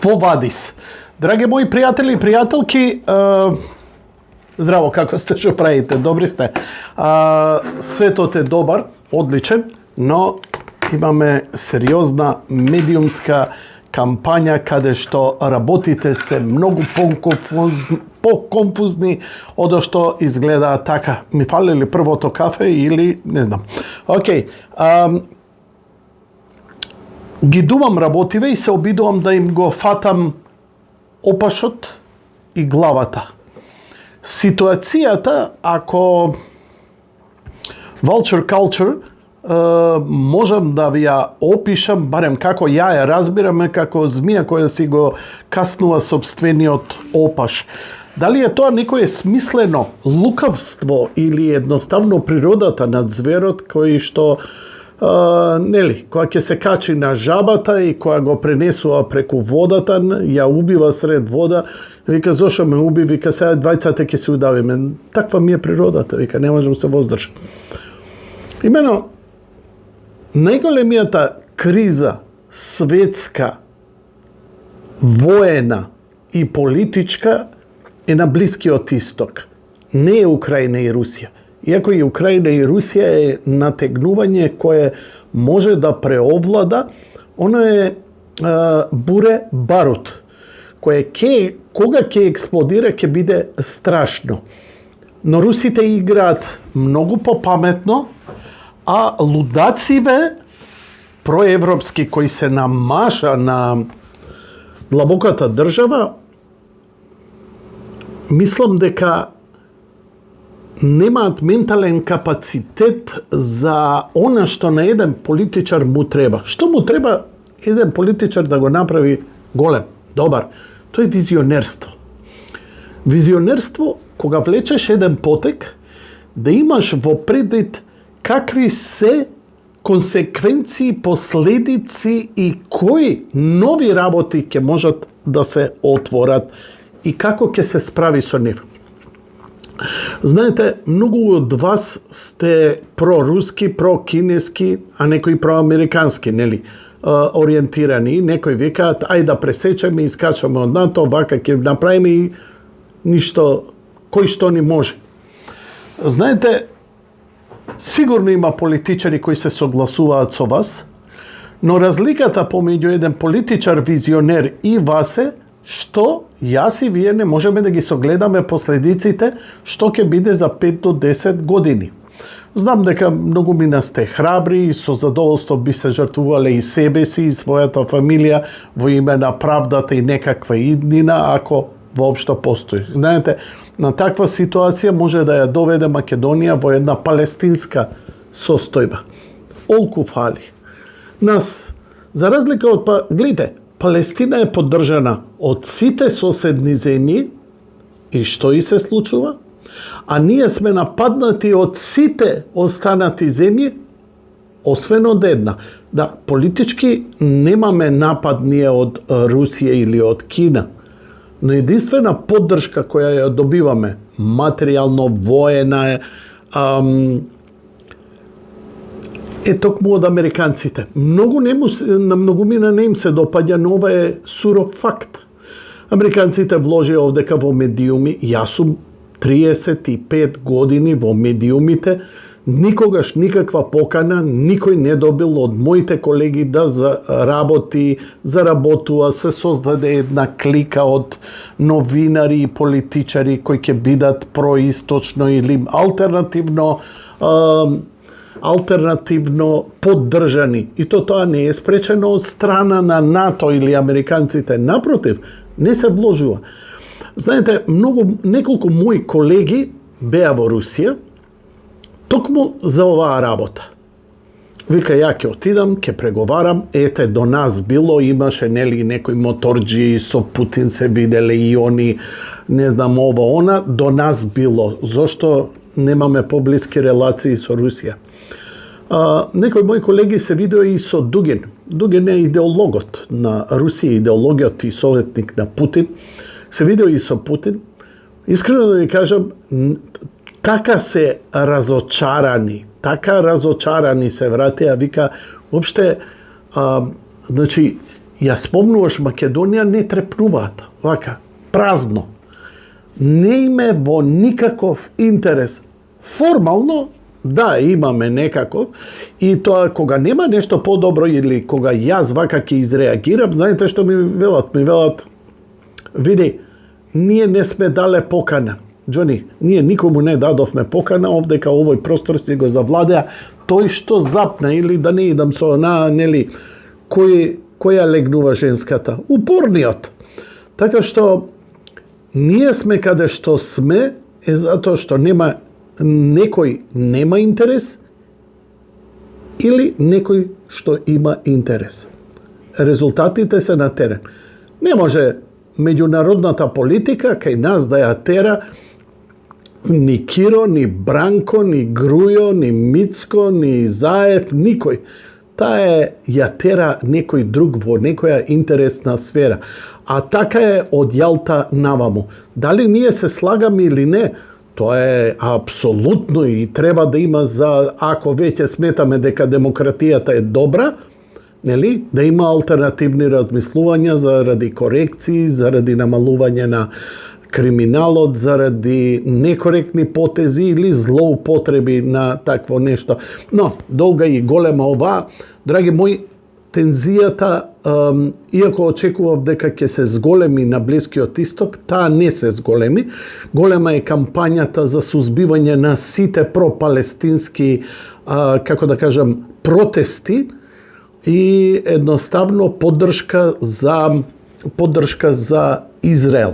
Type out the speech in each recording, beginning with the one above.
Quo vadis? Драги мои пријатели и пријателки, здраво, како сте, што правите? Добри сте? Светот е добар, одличен, но имаме сериозна медиумска кампања каде што работите се многу по-конфузни од што изгледа така. Ми фали ли првото кафе или не знам. Океј. Ги дувам работиве и се обидувам да им го фатам опашот и главата. Ситуацијата, ако vulture culture, можам да ви ја опишам, барем како ја ја разбираме, како змија која си го каснува собствениот опаш. Дали е тоа некое смислено лукавство или едноставно природата на зверот кој што нели, која ќе се качи на жабата и која го пренесува преку водата, ја убива сред вода, вика, зошто ме уби, вика, сега двајцата ќе се удавиме. Таква ми е природата, вика, не можам се воздржам. Имено, најголемијата криза светска, воена и политичка е на Блискиот Исток. Не е Украина и Русија. Иако и Украина и Русија е натегнување кое може да преовлада, оно е буре барут, кое кога ќе експлодира ќе биде страшно. Но русите играат многу попаметно, а лудациве проевропски кои се намаша на длабоката држава, мислам дека немаат ментален капацитет за она што на еден политичар му треба. Што му треба еден политичар да го направи голем, добар? Тоа е визионерство. Визионерство, кога влечеш еден потек, да имаш во предвид какви се консеквенции, последици и кои нови работи ќе можат да се отворат и како ќе се справи со нив. Знаете, многу од вас сте проруски, прокинески, а некои проамерикански, нели, ориентирани. Некои викаат, ајде да пресечеме и скачаме од НАТО, вака ќе направиме и ништо, кој што ни може. Знаете, сигурно има политичари кои се согласуваат со вас, но разликата помеѓу еден политичар визионер и вас е што јас и вие не можеме да ги согледаме последиците што ќе биде за 5 до 10 години. Знам дека многу мина сте храбри и со задоволство би се жртвувале и себе си и својата фамилија во име на правдата и некаква иднина, ако воопшто постои. Знаете, на таква ситуација може да ја доведе Македонија во една палестинска состојба. Олку фали. Нас, за разлика од гледате, Палестина е поддржана од сите соседни земји и што и се случува? А ние сме нападнати од сите останати земји, освен од една. Да, политички немаме напад ние од Русија или од Кина, но единствена поддршка која ја добиваме, материјално, воена, е токму од американците. На многумина не им се допаѓа, но ова е суров факт. Американците вложија овдека во медиуми, јас сум 35 години во медиумите, никогаш никаква покана никој не добил од моите колеги да заработува, се создаде една клика од новинари и политичари кои ќе бидат происточно или алтернативно поддржани. И тоа не е спречено од страна на НАТО или американците. Напротив, не се вложува. Знаете, неколку мои колеги беа во Русија токму за оваа работа. Вика, ја ќе отидам, ќе преговарам, ете, до нас било, имаше, нели, некои моторџи, со Путин се виделе и они, не знам, ова, она, до нас било. Зошто немаме поблиски релации со Русија? Некои мои колеги се видео и со Дугин. Дугин е идеологот на Русија, идеологиот и советник на Путин. Се видео и со Путин. Искрено да ви кажам, така се разочарани се вратија, вика, воопште, значи, ја спомнуваш Македонија, не трепнуваат, вака, празно. Не име во никаков интерес. Формално, да, имаме некаков, и тоа кога нема нешто подобро или кога јас вака ќе изреагирам, знаете што ми велат? Ми велат, види, ние не сме дале покана. Џони, ние никому не дадовме покана, овдека овој простор си го завладеа тој што запна, или да не идам со нели, која легнува женската? Упорниот. Така што, ние сме каде што сме, е затоа што некој нема интерес или некој што има интерес. Резултатите се на терен. Не може меѓународната политика кај нас да ја тера ни Киро, ни Бранко, ни Грујо, ни Мицко, ни Заев, никој. Таа ја тера некој друг во некоја интересна сфера. А така е од Јалта наваму. Дали ние се слагаме или не, тоа е апсолутно и треба да има ако веќе сметаме дека демократијата е добра, нели, да има алтернативни размислувања заради корекции, заради намалување на криминалот, заради некоректни потези или злоупотреби на такво нешто. Но, долга и голема оваа, драги мои, тензијата, иако очекував дека ќе се зголеми на Блискиот Исток, таа не се зголеми. Голема е кампањата за сузбивање на сите пропалестински, како да кажам, протести и едноставно поддршка за Израел.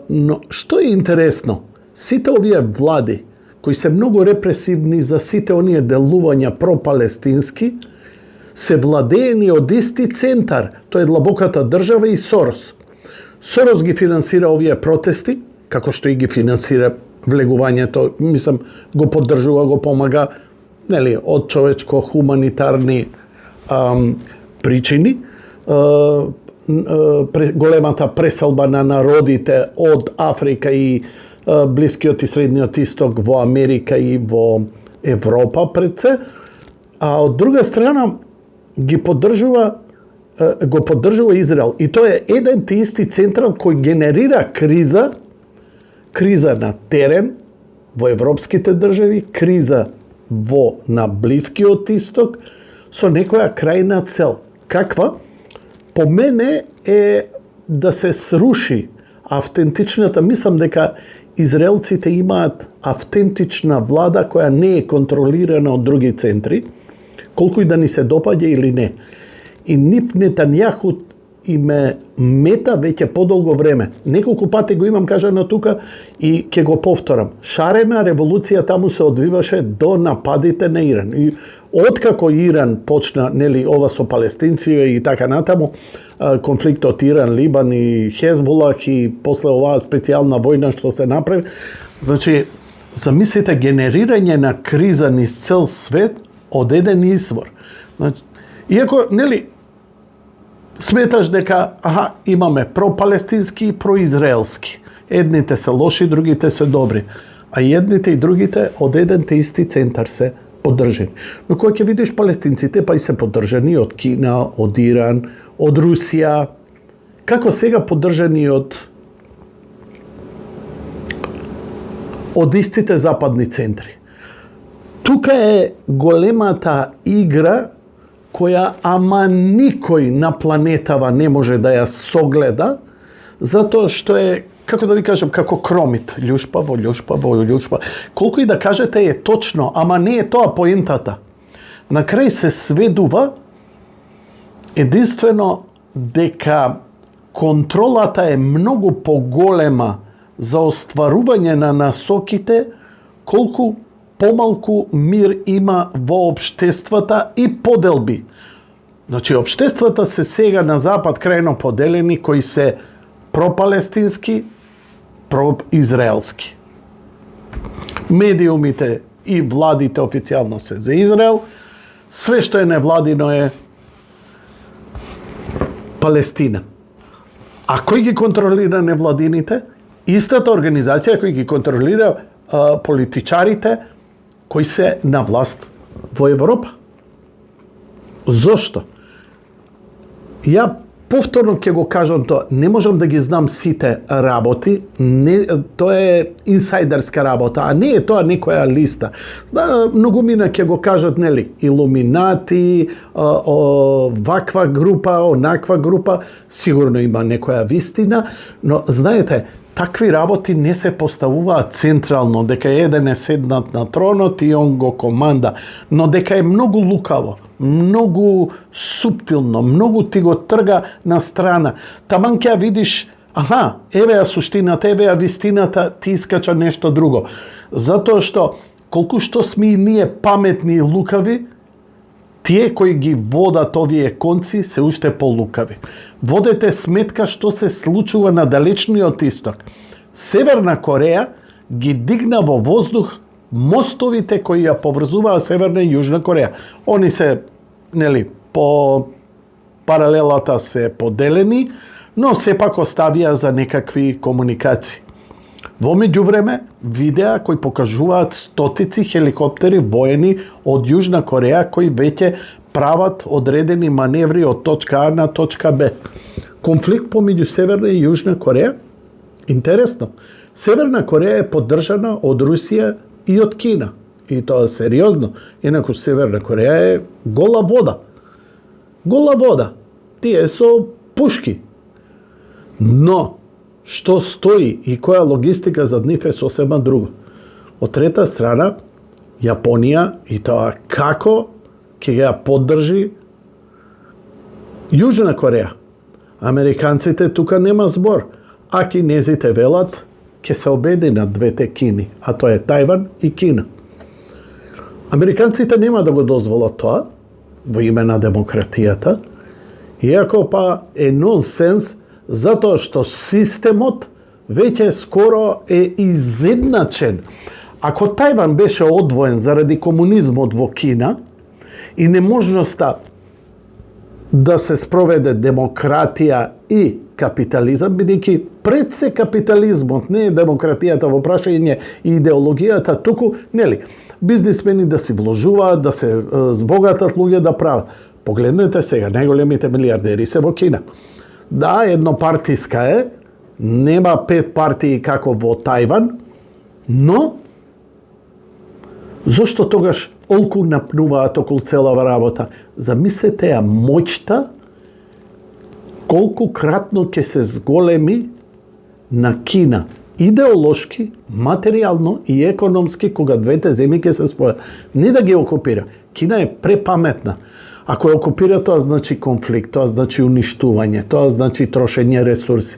Но што е интересно? Сите овие влади, кои се многу репресивни за сите оние делувања пропалестински, се владеени од исти центар, тоа е длабоката држава и Сорос. Сорос ги финансира овие протести, како што и ги финансира влегувањето, мислам, го поддржува, го помага, нели, од човечко-хуманитарни причини. Големата преселба на народите од Африка и Блискиот и Средниот Исток во Америка и во Европа пред се, а од друга страна го поддржува Израел. И тоа е еден те исти централ кој генерира криза на терен во европските држави, криза на Блискиот Исток со некоја крајна цел. Каква? По мене е да се сруши автентичната, мислам дека израелците имаат автентична влада која не е контролирана од други центри, колку и да ни се допаѓа или не. И нив Нетањаху име мета веќе подолго време. Неколку пати го имам кажано тука и ќе го повторам. Шарена револуција таму се одвиваше до нападите на Иран. И откако Иран почна, нели, ова со палестинците и така натаму, конфликтот Иран, Либан и Хезбулах и после оваа специјална војна што се направи, значи, замислите генерирање на криза низ цел свет од еден извор. Значи, иако, нели, сметаш дека, имаме пропалестински и произраелски. Едните се лоши, другите се добри. А едните и другите од еден те исти центар се поддржани. Но кога ќе видиш палестинците, па и се поддржани од Кина, од Иран, од Русија, како сега поддржани од истите западни центри. Тука е големата игра која ама никој на планетава не може да ја согледа, затоа што е, како да ви кажам, како кромит, љушпа. Колку и да кажете е точно, ама не е тоа поентата. На крај се сведува единствено дека контролата е многу поголема за остварување на насоките, колку помалку мир има во општествата и поделби. Значи, општествата се сега на запад крајно поделени, кои се пропалестински, произраелски. Медиумите и владите официјално се за Израел, све што е невладино е Палестина. А кој ги контролира невладините? Истата организација кој ги контролира политичарите кои се на власт во Европа. Зошто? Ја повторно ќе го кажам тоа, не можам да ги знам сите работи, тоа е инсайдерска работа, а не е тоа некоја листа. Многумина ќе го кажат, нели, илуминати, ваква група, онаква група, сигурно има некоја вистина, но знаете, такви работи не се поставуваат централно, дека еден е седнат на тронот и он го команда, но дека е многу лукаво, многу суптилно, многу ти го трга на страна. Таман ќе видиш, еве ја суштината, еве ја вистината, ти искача нешто друго. Затоа што, колку што сме и ние паметни и лукави, тие кои ги водат овие конци се уште полукави. Водете сметка што се случува на далечниот исток. Северна Кореја ги дигна во воздух мостовите кои ја поврзуваа Северна и Јужна Кореја. Они се, нели, по паралелата се поделени, но сепак оставија за некакви комуникации. Во меѓувреме, видеа кои покажуваат стотици хеликоптери воени од Јужна Кореја кои веќе прават одредени маневри од точка А на точка Б. Конфликт помеѓу Северна и Јужна Кореја? Интересно. Северна Кореја е поддржана од Русија и од Кина. И тоа сериозно. Инаку Северна Кореја е гола вода. Гола вода. Тие со пушки. Но, што стои и која логистика зад нив е сосема друго. Од трета страна, Јапонија и тоа како ќе ја поддржи Јужна Кореја. Американците тука нема збор, а кинезите велат ќе се обединат двете Кини, а тоа е Тајван и Кина. Американците нема да го дозволат тоа во име на демократијата, иако па е нонсенс, затоа што системот веќе скоро е изедначен. Ако Тајван беше одвоен заради комунизмот во Кина и неможноста да се спроведе демократија и капитализам, бидејќи пред се капитализмот, не е демократијата во прашање и идеологијата, туку, нели, бизнисмени да си вложуваат, да се збогатат луѓе да прават. Погледнете сега, најголемите милиардери се во Кина. Да, еднопартиска е, нема 5 партии како во Тајван, но зошто тогаш олку напнуваат околу целава работа? Замислете ја моќта колку кратно ќе се зголеми на Кина. Идеолошки, материјално и економски, кога двете земји ќе се спојат. Не да ги окупира. Кина е препаметна. Ако ја окупира, тоа значи конфликт, тоа значи уништување, тоа значи трошење ресурси.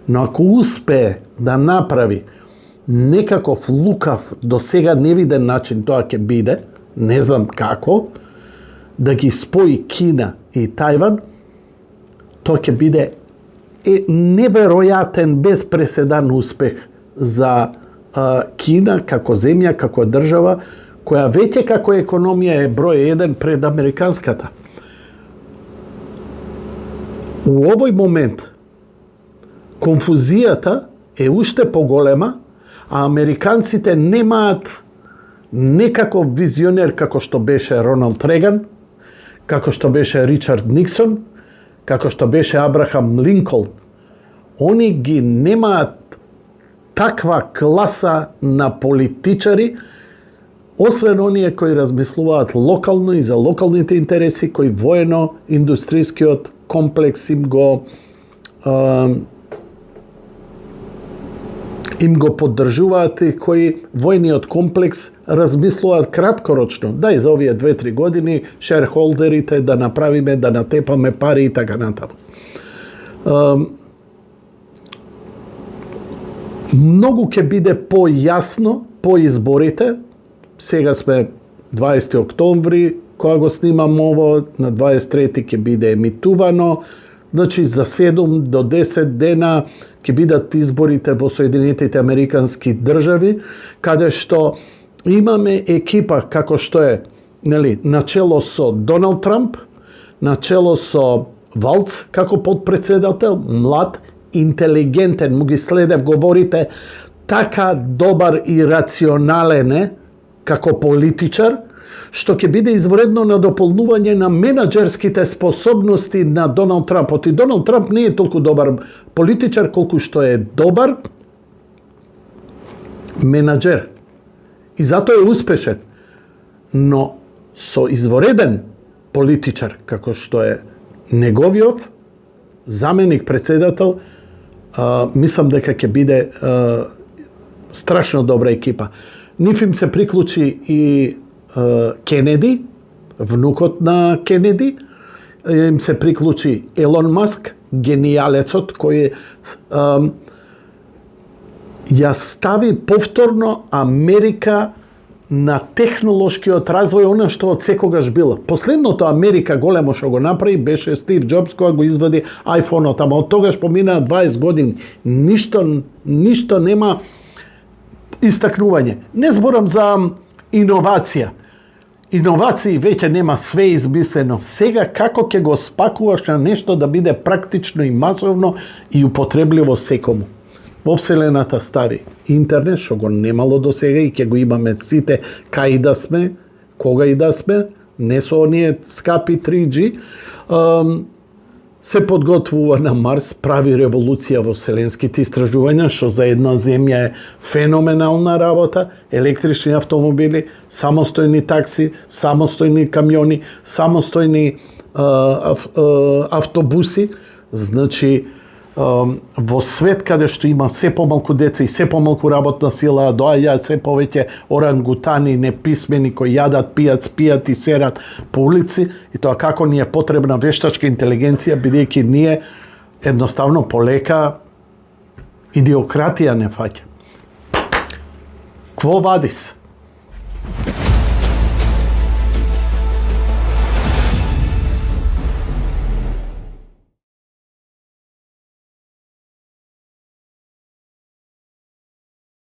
Но ако успее да направи некаков лукав, до сега невиден начин, тоа ќе биде, не знам како, да ги спои Кина и Тајван, тоа ќе биде неверојатен, без преседан успех за Кина како земја, како држава, која веќе како економија е број 1 пред американската. У овој момент конфузијата е уште поголема, а американците немаат некаков визионер како што беше Роналд Реган, како што беше Ричард Никсон, како што беше Абрахам Линколн. Они ги немаат таква класа на политичари, освен оние кои размислуваат локално и за локалните интереси, кои воено-индустријскиот комплекс им го поддржуваат и кои војниот комплекс размислуваат краткорочно. Дај за овие 2-3 години шерхолдерите да направиме, да натепаме пари и така натаму. Многу ќе биде појасно по изборите. Сега сме 20 октомври, кога го снимам ово, на 23 ќе биде емитувано. Значи за 7 до 10 дена ќе бидат изборите во Соединетите Американски држави, каде што имаме екипа како што е, нели, начело со Доналд Трамп, начело со Валц како подпредседател, млад, интелигентен, му ги следев, говорите така добар и рационален е како политичар, што ќе биде извредно надополнување на менаџерските способности на Доналд Трамп. И Доналд Трамп не е толку добар политичар колку што е добар менаџер. И затоа е успешен. Но со извореден политичар, како што е неговиот заменик председател, мислам дека ќе биде страшно добра екипа. Нив им се приклучи и Кенеди, внукот на Кенеди, им се приклучи Елон Маск, генијалецот, кој ја стави повторно Америка на технолошкиот развој, она што од секогаш била. Последното Америка големо што го направи беше Стив Џобс, кога го извади iPhone-от, ама од тогаш поминаа 20 години. Ништо нема истакнување. Не зборам за иновација. Иновации веќе нема, све измислено. Сега како ќе го спакуваш на нешто да биде практично и масовно и употребливо секому? Во Вселената стари интернет, што го немало до сега и ќе го имаме сите кај и да сме, кога и да сме, не со оние скапи 3G, се подготвува на Марс, прави револуција во вселенските истражувања, што за една земја е феноменална работа, електрични автомобили, самостојни такси, самостојни камиони, самостојни автобуси, значи во свет каде што има се помалку деца и се помалку работна сила, доаѓаат се повеќе орангутани, неписмени кои јадат, пијат, спијат и серат по улици, и тоа како ни е потребна вештачка интелигенција, бидејќи ние едноставно полека идиократија не фаќа. Кво вадис?